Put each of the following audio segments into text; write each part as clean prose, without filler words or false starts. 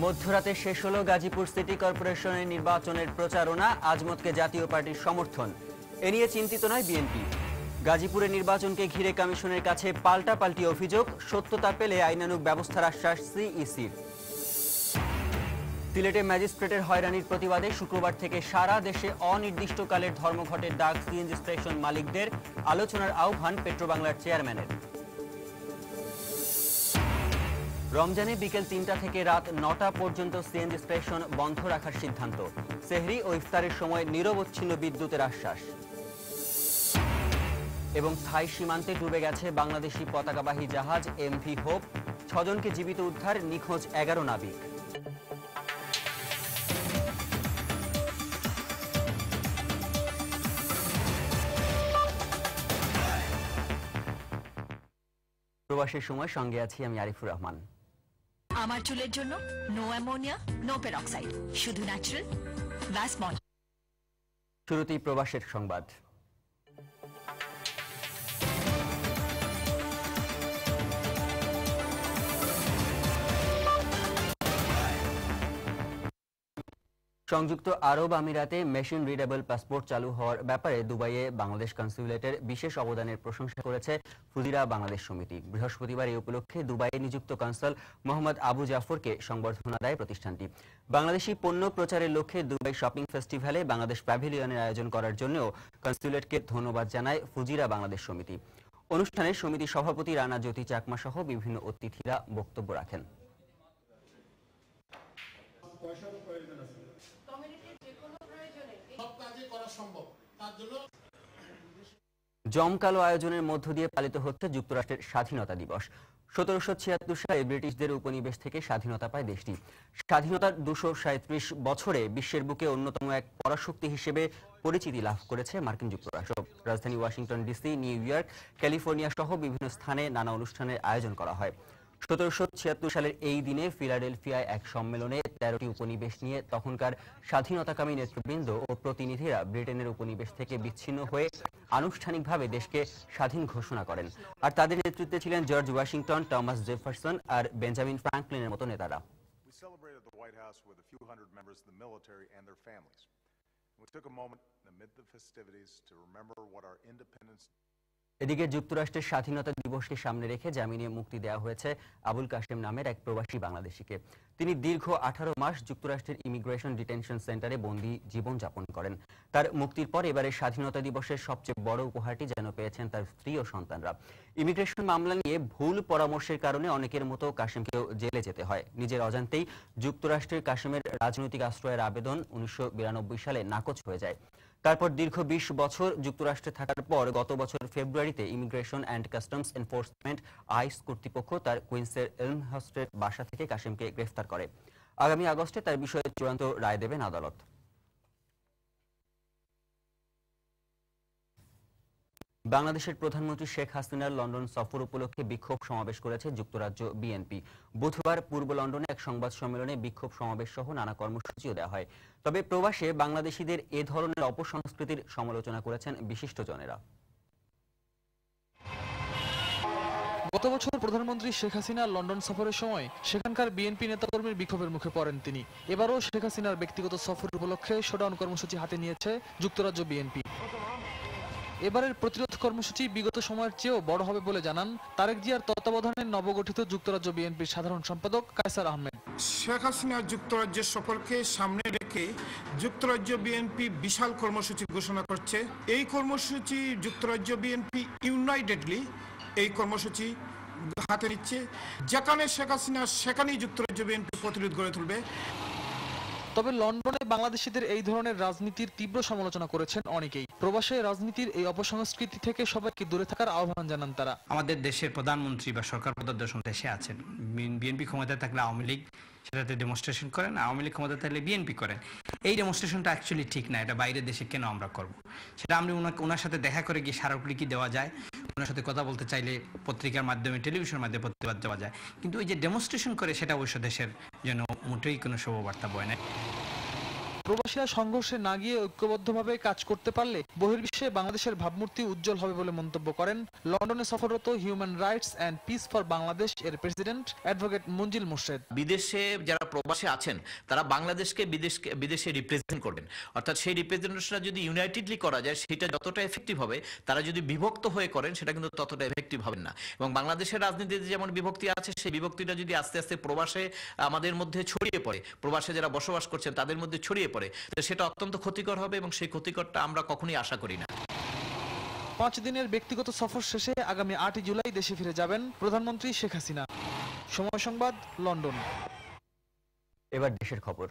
মধ্যরাতে শেষ হলো গাজীপুর সিটি কর্পোরেশনের নির্বাচনের প্রচারণা। আজমতকে জাতীয় পার্টির সমর্থন, এ নিয়ে চিন্তিত নয় বিএনপি। গাজীপুরের নির্বাচনকে ঘিরে কমিশনের কাছে পাল্টাপাল্টি অভিযোগ, সত্যতা পেলে আইনানুগ ব্যবস্থার আশ্বাস সিইসির। সিলেটে ম্যাজিস্ট্রেটের হয়রানির প্রতিবাদে শুক্রবার থেকে সারা দেশে অনির্দিষ্টকালের ধর্মঘটের ডাক সিএনজি স্টেশন মালিকদের, আলোচনার আহ্বান পেট্রোবাংলার চেয়ারম্যানের। রমজানে বিকেল ৩টা থেকে রাত ৯টা পর্যন্ত সিএনজি স্টেশন বন্ধ রাখার সিদ্ধান্ত। সেহরি ও ইফতারের সময় নিরবচ্ছিন্ন বিদ্যুতের আশ্বাস। এবং থাই সীমান্তে ডুবে গেছে বাংলাদেশি পতাকাবাহী জাহাজ এমভি হোপ, ৬ জনকে জীবিত উদ্ধার, নিখোঁজ ১১ নাবিক। প্রবাসের সময় সঙ্গে আছি আমি আরিফুর রহমান। আমার চুলের জন্য নো অ্যামোনিয়া, নো পেরক্সাইড, শুধু ন্যাচারাল ভাসমল। শুরুতেই প্রবাসের সংবাদ। সংযুক্ত আরব আমিরাতে মেশিন রিডেবল পাসপোর্ট চালু হওয়ার ব্যাপারে দুবাইয়ে বাংলাদেশ কনস্যুলেটের বিশেষ অবদানের প্রশংসা করেছে ফুজিরা বাংলাদেশ সমিতি। বৃহস্পতিবার এই উপলক্ষে দুবাইয়ে নিযুক্ত কনসাল মোহাম্মদ আবু জাফরকে সংবর্ধনা দেয় প্রতিষ্ঠানটি। বাংলাদেশি পণ্য প্রচারের লক্ষ্যে দুবাই শপিং ফেস্টিভ্যালে বাংলাদেশ প্যাভিলিয়নের আয়োজন করার জন্যও কনস্যুলেটকে ধন্যবাদ জানায় ফুজিরা বাংলাদেশ সমিতি। অনুষ্ঠানে সমিতির সভাপতি রানা জ্যোতি চাকমা সহ বিভিন্ন অতিথিরা বক্তব্য রাখেন। জমকালো আয়োজনের মধ্য দিয়ে পালিত হচ্ছে যুক্তরাষ্ট্রের স্বাধীনতা দিবস। ১৭৭৬ সালে ব্রিটিশদের উপনিবেশ থেকে স্বাধীনতা পায় দেশটি। স্বাধীনতার ২৩৭ বছরে বিশ্বের বুকে অন্যতম এক পরাশক্তি হিসেবে পরিচিতি লাভ করেছে মার্কিন যুক্তরাষ্ট্র। রাজধানী Washington DC, new York, California সহ বিভিন্ন স্থানে নানা অনুষ্ঠানের আয়োজন করা হয়। ১৭৭৬ সালের এই দিনে ফিলাডেলফিয়ায় এক সম্মেলনে ১৩টি উপনিবেশ নিয়ে তখনকার স্বাধীনতাকামী নেতৃবৃন্দ ও প্রতিনিধিরা ব্রিটেনের উপনিবেশ থেকে বিচ্ছিন্ন হয়ে আনুষ্ঠানিকভাবে দেশকে স্বাধীন ঘোষণা করেন। আর তাদের নেতৃত্বে ছিলেন জর্জ ওয়াশিংটন, টমাস জেফারসন আর বেঞ্জামিন ফ্রাঙ্কলিনের মতো নেতারা। এদিকে যুক্তরাষ্ট্রের স্বাধীনতা দিবসকে সামনে রেখে জামিনে মুক্তি দেওয়া হয়েছে আবুল কাশেম নামের এক প্রবাসী বাংলাদেশিকে। তিনি দীর্ঘ 18 মাস যুক্তরাষ্ট্রের ইমিগ্রেশন ডিটেনশন সেন্টারে বন্দী জীবন যাপন করেন। তার মুক্তির পর এবারে স্বাধীনতা দিবসের সবচেয়ে বড় উপহারটি যেন পেয়েছেন তার স্ত্রী ও সন্তানরা। ইমিগ্রেশন মামলা নিয়ে ভুল পরামর্শের কারণে অনেকের মতো কাশেমকেও জেলে যেতে হয়। নিজের অজান্তেই যুক্তরাষ্ট্রের কাশেমের রাজনৈতিক আশ্রয়ের আবেদন 1992 সালে নাকচ হয়ে যায়। তারপর দীর্ঘ 20 বছর যুক্তরাষ্ট্রে থাকার পর গত বছর ফেব্রুয়ারিতে immigration and customs enforcement ICE কর্তৃপক্ষ তার কুইন্সের এলমহার্স্টের বাসা থেকে কাশেমকে গ্রেফতার করে। আগামী আগস্টে তার বিষয়ে চূড়ান্ত রায় দেবেন আদালত। বাংলাদেশের প্রধানমন্ত্রী শেখ হাসিনার লন্ডন সফর উপলক্ষে বিক্ষোভ সমাবেশ করেছে যুক্তরাজ্য বিএনপি। বুধবার পূর্ব লন্ডনে এক সংবাদ সম্মেলনে বিক্ষোভ সমাবেশ সহ নানা কর্মসূচিও দেওয়া হয়। তবে প্রবাসে বাংলাদেশিদের এ ধরনের অপসংস্কৃতির সমালোচনা করেছেন বিশিষ্টজনেরা। গত বছর প্রধানমন্ত্রী শেখ হাসিনা লন্ডন সফরের সময় সেখানকার বিএনপি নেতাকর্মীর বিক্ষোভের মুখে পড়েন তিনি। এবারও শেখ হাসিনার ব্যক্তিগত সফর উপলক্ষে শোডাউন কর্মসূচি হাতে নিয়েছে যুক্তরাজ্য বিএনপি। এবারের প্রতিরোধ কর্মসূচি বিগত সময়ের চেয়েও বড় হবে বলে জানান তারেক জিয়ার তত্ত্বাবধানে নবগঠিত যুক্তরাজ্য বিএনপির সাধারণ সম্পাদক কায়সার আহমেদ। শেখ হাসিনা যুক্তরাজ্যের সফরকে সামনে রেখে যুক্তরাজ্য বিএনপি বিশাল কর্মসূচি ঘোষণা করছে। এই কর্মসূচি যুক্তরাজ্য বিএনপি ইউনাইটেডলি এই কর্মসূচি হাতে নিচ্ছে। যেখানে শেখ হাসিনা সেখানেই যুক্তরাজ্য বিএনপি প্রতিরোধ গড়ে তুলবে। তবে লন্ডনে বাংলাদেশিদের এই ধরনের রাজনীতির তীব্র সমালোচনা করেছেন অনেকেই। প্রবাসে রাজনীতির এই অপসংস্কৃতি থেকে সবাইকে দূরে থাকার আহ্বান জানান তারা। আমাদের দেশের প্রধানমন্ত্রী বা সরকার প্রদর্শন দেশে আছেন। বিএনপি ক্ষমতায় থাকলে আওয়ামী লীগ সেটাতে ডেমনস্ট্রেশন করেন, আওয়ামী লীগ ক্ষমতায় থাকলে বিএনপি করেন। এই ডেমনস্ট্রেশনটা অ্যাকচুয়ালি ঠিক না। এটা বাইরের দেশে কেন আমরা করব? সেটা আমরা ওনার সাথে দেখা করে গিয়ে স্মারকলিপি দেওয়া যায়, ওনার সাথে কথা বলতে চাইলে পত্রিকার মাধ্যমে, টেলিভিশনের মাধ্যমে প্রতিবাদ দেওয়া যায়। কিন্তু ওই যে ডেমনস্ট্রেশন করে সেটা অবশ্য দেশের জন্য মোটেই কোনো শুভবার্তা বয় না। প্রবাসীরা সংঘর্ষে না গিয়ে ঐক্যবদ্ধভাবে কাজ করতে পারলে বহির্বিশ্বে বাংলাদেশের ভাবমূর্তি উজ্জ্বল হবে বলে মন্তব্য করেন লন্ডনে সফররত human rights and piece for Bangladesh এর প্রেসিডেন্ট অ্যাডভোকেট মঞ্জিল মোর্শেদ। বিদেশে যারা প্রবাসী আছেন তারা বাংলাদেশকে বিদেশে রিপ্রেজেন্ট করবেন, অর্থাৎ সেই রিপ্রেজেন্টেশনটা যদি ইউনাইটেডলি করা যায় সেটা যতটা এফেক্টিভ হবে, তারা যদি বিভক্ত হয়ে করেন সেটা কিন্তু ততটা এফেক্টিভ হবে না। এবং বাংলাদেশের রাজনীতিতে যেমন বিভক্তি আছে, সেই বিভক্তিটা যদি আস্তে আস্তে প্রবাসে আমাদের মধ্যে ছড়িয়ে পড়ে, প্রবাসে যারা বসবাস করছেন তাদের মধ্যে ছড়িয়ে পড়ে, তো সেটা অত্যন্ত ক্ষতিকর হবে এবং সেই ক্ষতিকরটা আমরা কখনোই আশা করি না। 5 দিনের ব্যক্তিগত সফর শেষে আগামী 8 জুলাই দেশে ফিরে যাবেন প্রধানমন্ত্রী শেখ হাসিনা। সময় সংবাদ, লন্ডন। এবার দেশের খবর।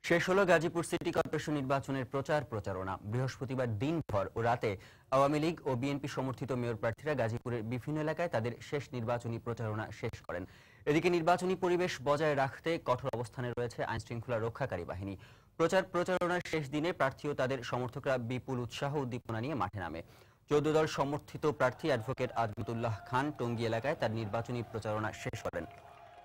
শেষ হলো গাজীপুর সিটি কর্পোরেশন নির্বাচনের প্রচারণা। বৃহস্পতিবার দিনভর ও রাতে আওয়ামী লীগ ও বিএনপি সমর্থিত মেয়র প্রার্থীরা গাজীপুরের বিভিন্ন এলাকায় তাদের শেষ নির্বাচনী প্রচারণা শেষ করেন। এদিকে নির্বাচনী পরিবেশ বজায় রাখতে কঠোর অবস্থানে রয়েছে আইনশৃঙ্খলা রক্ষাকারী বাহিনী। প্রচারণার শেষ দিনে প্রার্থী ও তাদের সমর্থকরা বিপুল উৎসাহ উদ্দীপনা নিয়ে মাঠে নামে। 14 দল সমর্থিত প্রার্থী অ্যাডভোকেট আজমতুল্লাহ খান টঙ্গী এলাকায় তার নির্বাচনী প্রচারণা শেষ করেন।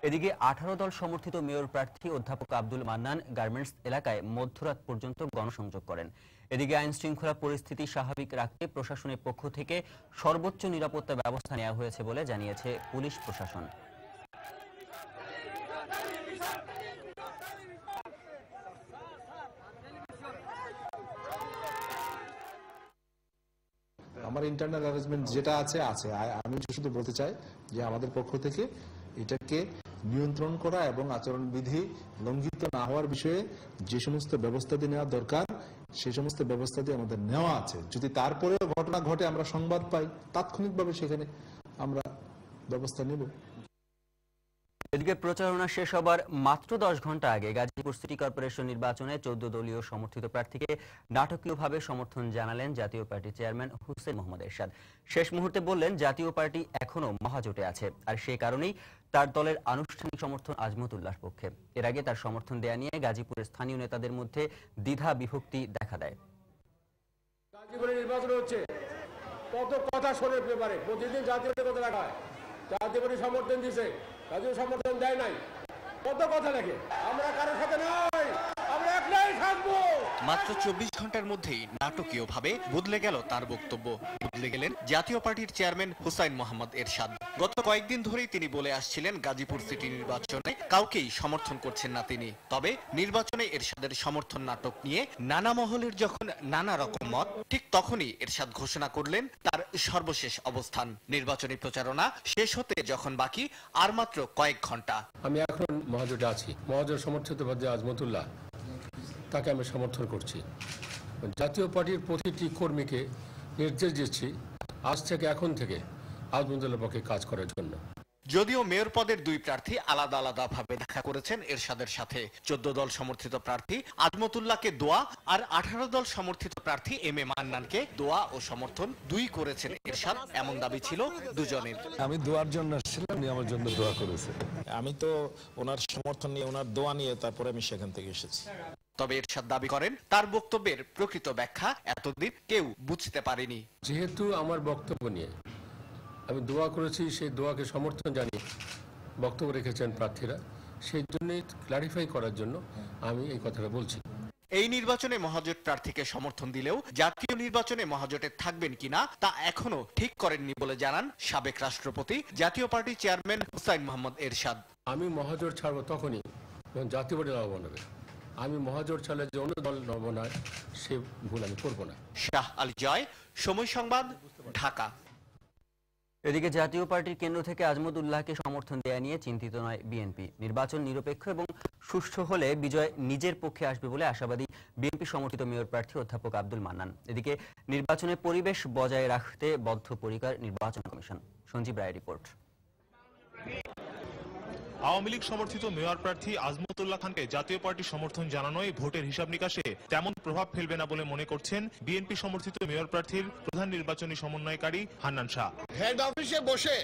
এদিকে 18 দল সমর্থিত মেয়র প্রার্থী অধ্যাপক আব্দুল মান্নান গার্মেন্টস এলাকায় মধ্যরাত পর্যন্ত গণসংযোগ করেন। এদিকে আইন শৃঙ্খলা পরিস্থিতি স্বাভাবিক রাখতে প্রশাসনের পক্ষ থেকে সর্বোচ্চ নিরাপত্তা ব্যবস্থা নেওয়া হয়েছে বলে জানিয়েছে পুলিশ প্রশাসন। আমার ইন্টারনাল অ্যারেঞ্জমেন্ট যেটা আছে আমি শুধু বলতে চাই যে আমাদের পক্ষ থেকে এটাকে নিয়ন্ত্রণ করা এবং আচরণবিধি লঙ্ঘিত না হওয়ার বিষয়ে যে সমস্ত ব্যবস্থা নেওয়া দরকার সেই সমস্ত ব্যবস্থা আমাদের নেওয়া আছে। যদি তারপরেও ঘটনা ঘটে, আমরা সংবাদ পাই, তাৎক্ষণিকভাবে সেখানে আমরা ব্যবস্থা নেব। এদিকে প্রচারণা শেষ হবার মাত্র 10 ঘন্টা আগে গাজীপুর সিটি কর্পোরেশন নির্বাচনে 14 দলীয় সমর্থিত প্রার্থীকে নাটকীয়ভাবে সমর্থন জানালেন জাতীয় পার্টির চেয়ারম্যান হুসেইন মোহাম্মদ এরশাদ। শেষ মুহূর্তে বললেন জাতীয় পার্টি এখনো মহাজোটে আছে, আর সেই কারণেই তার দলের আনুষ্ঠানিক সমর্থন আজমতুল্লাহর পক্ষে। এর আগে তার সমর্থন দেয়া নিয়ে গাজীপুরের স্থানীয় নেতাদের মধ্যে দ্বিধা বিভক্তি দেখা দেয়। গাজীপুরে নির্বাচন হচ্ছে, কত কথা শোনে পেপারে, প্রতিদিন জাতীয় কথা লেখা হয়, জাতীয় পার্টি সমর্থন দিছে, জাতীয় সমর্থন দেয় নাই, কত কথা লেখে। আমরা কারোর সাথে নাই, আমরা একলাই থাকবো। মাত্র 24 ঘন্টার মধ্যেই নাটকীয়ভাবে বদলে গেল তার বক্তব্য। বদলে গেলেন জাতীয় পার্টির চেয়ারম্যান হুসাইন মোহাম্মদ এরশাদ। গত কয়েকদিন ধরেই তিনি বলে আসছিলেন গাজীপুর সিটি নির্বাচনে কাউকেই সমর্থন করছেন না তিনি। তবে নির্বাচনে এরশাদের সমর্থন নাটক নিয়ে নানা মহলের যখন নানা রকম মত, ঠিক তখনই এরশাদ ঘোষণা করলেন তার সর্বশেষ অবস্থান। নির্বাচনী প্রচারণা শেষ হতে যখন বাকি আর মাত্র কয়েক ঘন্টা। আমি এখন মহাজোটে আছি, মহাজোট সমর্থিত প্রার্থী আজমতুল্লাহ, তাকে আমি সমর্থন করছি। জাতীয় পার্টির প্রতিটি কর্মীকে নির্দেশ দিচ্ছি আজ থেকে এখন থেকে আজমতুল্লাহর পক্ষে কাজ করার জন্য। যদিও মেয়র পদের 2 প্রার্থী আলাদা আলাদাভাবে দেখা করেছেন এরশাদের সাথে। 14 দল সমর্থিত প্রার্থী আজমতুল্লাহকে দোয়া আর 18 দল সমর্থিত প্রার্থী এম এ মান্নানকে দোয়া ও সমর্থন 2 করেছেন এরশাদ, এমন দাবি ছিল দুজনের। আমি দোয়ার জন্য আসছিলাম, উনি আমার জন্য দোয়া করেছে। আমি তো ওনার সমর্থন নিয়ে, ওনার দোয়া নিয়ে তারপরে আমি সেখান থেকে এসেছি। তবে এরশাদ দাবি করেন তার বক্তব্যের প্রকৃত ব্যাখ্যা এতদিন কেউ বুঝতে পারেনি। যেহেতু আমার বক্তব্য নিয়ে আমি দোয়া করেছি, সেই দোয়াকে সমর্থন জানিয়ে বক্তব্য রেখেছেন প্রার্থীরা, সেই জন্যই ক্লারিফাই করার জন্য আমি এই কথাটা বলছি। এই নির্বাচনে মহাজোট প্রার্থীকে সমর্থন দিলেও জাতীয় নির্বাচনে মহাজোটে থাকবেন কিনা তা এখনো ঠিক করেননি বলে জানান সাবেক রাষ্ট্রপতি জাতীয় পার্টি চেয়ারম্যান হুসাইন মোহাম্মদ এরশাদ। আমি মহাজোট ছাড়বো তখনই যখন জাতীয় পার্টি লাভবান হবে। আমি মহাজোট ছাড়লে যে অন্য দল লাভবান হয় সে ভুল আমি করবো না। শাহ আলী জয়, সময় সংবাদ, ঢাকা। এদিকে জাতীয় পার্টির কেন্দ্র থেকে আজমতুল্লাহকে সমর্থন দেয়া নিয়ে চিন্তিত নয় বিএনপি। নির্বাচন নিরপেক্ষ এবং সুষ্ঠু হলে বিজয় নিজের পক্ষে আসবে বলে আশাবাদী বিএনপি সমর্থিত মেয়র প্রার্থী অধ্যাপক আব্দুল মান্নান। এদিকে নির্বাচনের পরিবেশ বজায় রাখতে বদ্ধপরিকর নির্বাচন কমিশন। সঞ্জীব রায়ের রিপোর্ট। আওয়ামী লীগ সমর্থিত মেয়র প্রার্থী আজমতুল্লাহ খানকে জাতীয় পার্টি সমর্থন জানানোয় ভোটের হিসাব নিকাশে তেমন প্রভাব ফেলবে না বলে মনে করছেন বিএনপি সমর্থিত মেয়র প্রার্থীর প্রধান নির্বাচনী সমন্বয়কারী হান্নান শাহ। হেড অফিসে বসে